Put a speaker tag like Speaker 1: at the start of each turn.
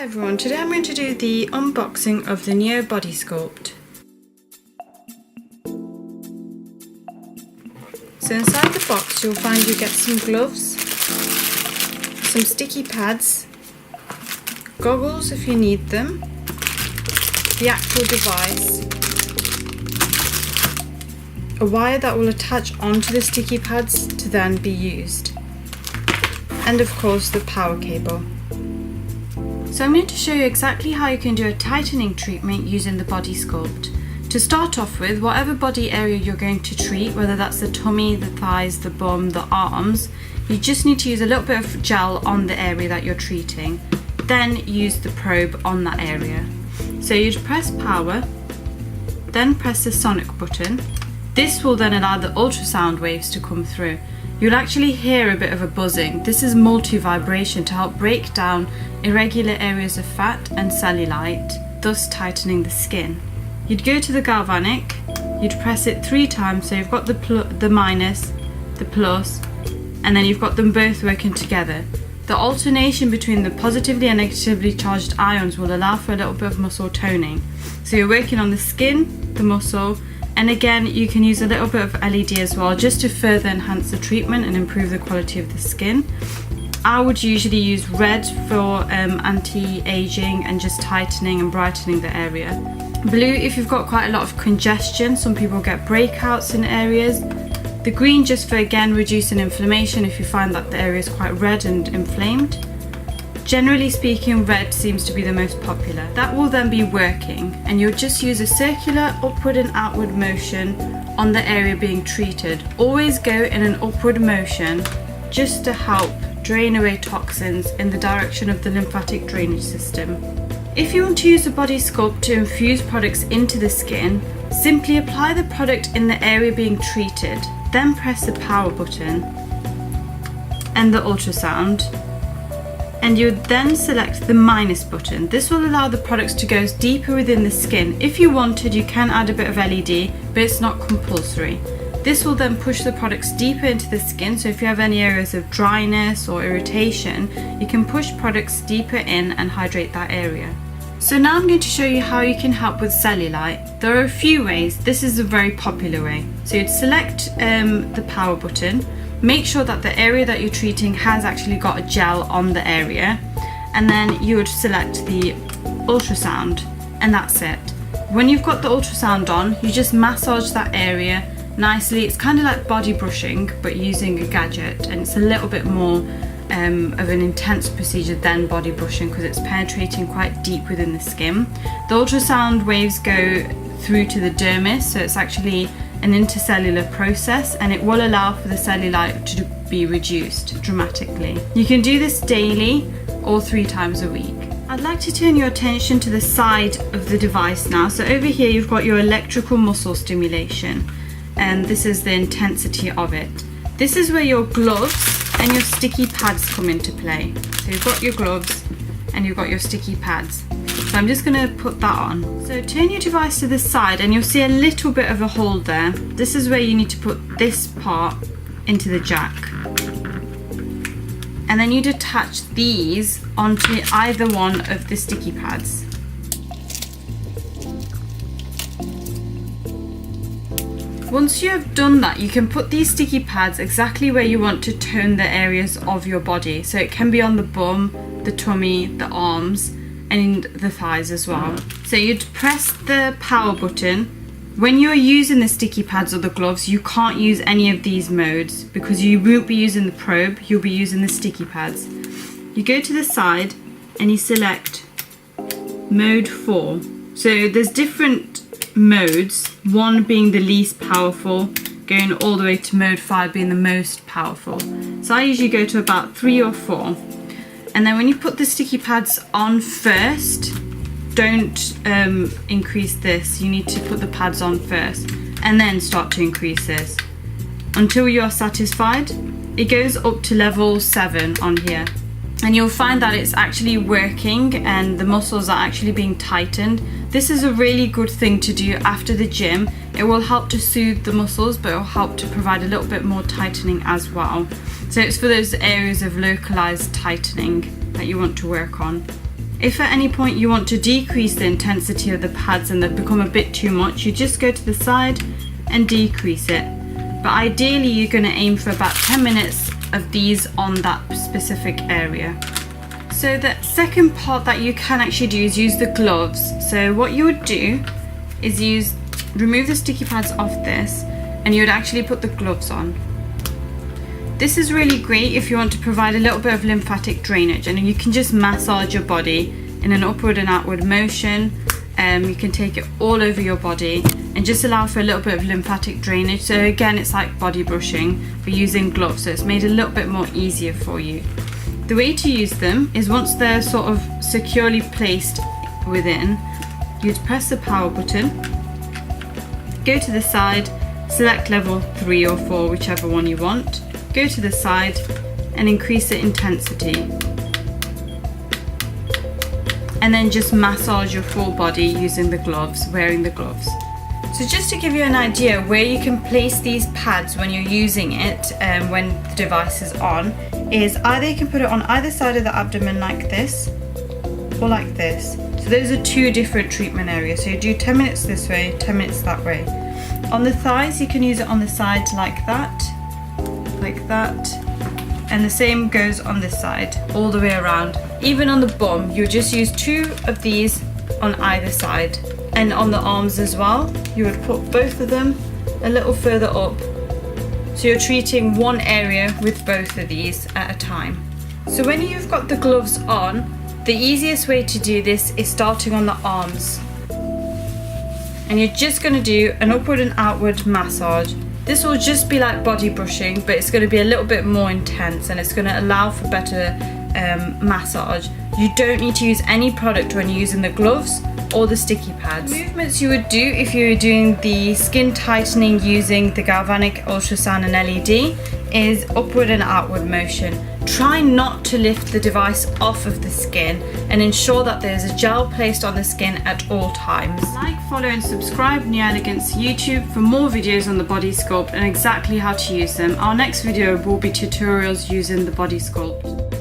Speaker 1: everyone, today I'm going to do the unboxing of the Neo Body Sculpt. So inside the box you'll find you get some gloves, some sticky pads, goggles if you need them, the actual device, a wire that will attach onto the sticky pads to then be used, and of course the power cable. So I'm going to show you exactly how you can do a tightening treatment using the Body Sculpt. To start off with, whatever body area you're going to treat, whether that's the tummy, the thighs, the bum, the arms, you just need to use a little bit of gel on the area that you're treating. Then use the probe on that area. So you'd press power, then press the sonic button. This will then allow the ultrasound waves to come through. You'll actually hear a bit of a buzzing. This is multi-vibration to help break down irregular areas of fat and cellulite, thus tightening the skin. You'd go to the galvanic, you'd press it 3 times, so you've got the minus, the plus, and then you've got them both working together. The alternation between the positively and negatively charged ions will allow for a little bit of muscle toning. So you're working on the skin, the muscle, and again you can use a little bit of LED as well just to further enhance the treatment and improve the quality of the skin. I would usually use red for anti-aging and just tightening and brightening the area. Blue if you've got quite a lot of congestion, some people get breakouts in areas. The green just for again reducing inflammation if you find that the area is quite red and inflamed. Generally speaking, red seems to be the most popular. That will then be working, and you'll just use a circular upward and outward motion on the area being treated. Always go in an upward motion just to help drain away toxins in the direction of the lymphatic drainage system. If you want to use the Body Sculpt to infuse products into the skin, simply apply the product in the area being treated, then press the power button and the ultrasound, and you would then select the minus button. This will allow the products to go deeper within the skin. If you wanted, you can add a bit of LED, but it's not compulsory. This will then push the products deeper into the skin, so if you have any areas of dryness or irritation, you can push products deeper in and hydrate that area. So now I'm going to show you how you can help with cellulite. There are a few ways. This is a very popular way. So you'd select the power button, make sure that the area that you're treating has actually got a gel on the area, and then you would select the ultrasound, and that's it. When you've got the ultrasound on, you just massage that area nicely. It's kind of like body brushing but using a gadget, and it's a little bit more of an intense procedure than body brushing because it's penetrating quite deep within the skin. The ultrasound waves go through to the dermis, so it's actually an intercellular process, and it will allow for the cellulite to be reduced dramatically. You can do this daily or 3 times a week. I'd like to turn your attention to the side of the device now. So over here you've got your electrical muscle stimulation, and this is the intensity of it. This is where your gloves and your sticky pads come into play. So you've got your gloves and you've got your sticky pads. So I'm just going to put that on. So turn your device to the side and you'll see a little bit of a hole there. This is where you need to put this part into the jack. And then you'd attach these onto either one of the sticky pads. Once you have done that, you can put these sticky pads exactly where you want to tone the areas of your body. So it can be on the bum, the tummy, the arms, and the thighs as well. So you'd press the power button. When you're using the sticky pads or the gloves, you can't use any of these modes because you won't be using the probe, you'll be using the sticky pads. You go to the side and you select mode 4. So there's different modes, 1 being the least powerful, going all the way to mode 5 being the most powerful. So I usually go to about 3 or 4. And then when you put the sticky pads on first, don't increase this. You need to put the pads on first and then start to increase this until you're satisfied. It goes up to level 7 on here, and you'll find that it's actually working and the muscles are actually being tightened. This is a really good thing to do after the gym. It will help to soothe the muscles, but it will help to provide a little bit more tightening as well. So it's for those areas of localized tightening that you want to work on. If at any point you want to decrease the intensity of the pads and they've become a bit too much, you just go to the side and decrease it. But ideally you're going to aim for about 10 minutes of these on that specific area. So the second part that you can actually do is use the gloves. So what you would do is remove the sticky pads off this, and you would actually put the gloves on. This is really great if you want to provide a little bit of lymphatic drainage, and you can just massage your body in an upward and outward motion. You can take it all over your body and just allow for a little bit of lymphatic drainage. So again, it's like body brushing but using gloves, so it's made a little bit more easier for you. The way to use them is once they're sort of securely placed within, you'd press the power button, go to the side, select level 3 or 4, whichever one you want, go to the side and increase the intensity. And then just massage your full body using the gloves, wearing the gloves. So just to give you an idea where you can place these pads when you're using it, when the device is on, is either you can put it on either side of the abdomen like this, or like this. So those are two different treatment areas. So you do 10 minutes this way, 10 minutes that way. On the thighs, you can use it on the side like that, and the same goes on this side, all the way around. Even on the bum, you just use 2 of these on either side. And on the arms as well, you would put both of them a little further up. So you're treating one area with both of these at a time. So when you've got the gloves on, the easiest way to do this is starting on the arms. And you're just going to do an upward and outward massage. This will just be like body brushing, but it's going to be a little bit more intense, and it's going to allow for better massage. You don't need to use any product when you're using the gloves or the sticky pads. The movements you would do if you were doing the skin tightening using the galvanic ultrasound and LED is upward and outward motion. Try not to lift the device off of the skin and ensure that there's a gel placed on the skin at all times. Like, follow and subscribe New Elegance YouTube for more videos on the body sculpt and exactly how to use them. Our next video will be tutorials using the body sculpt.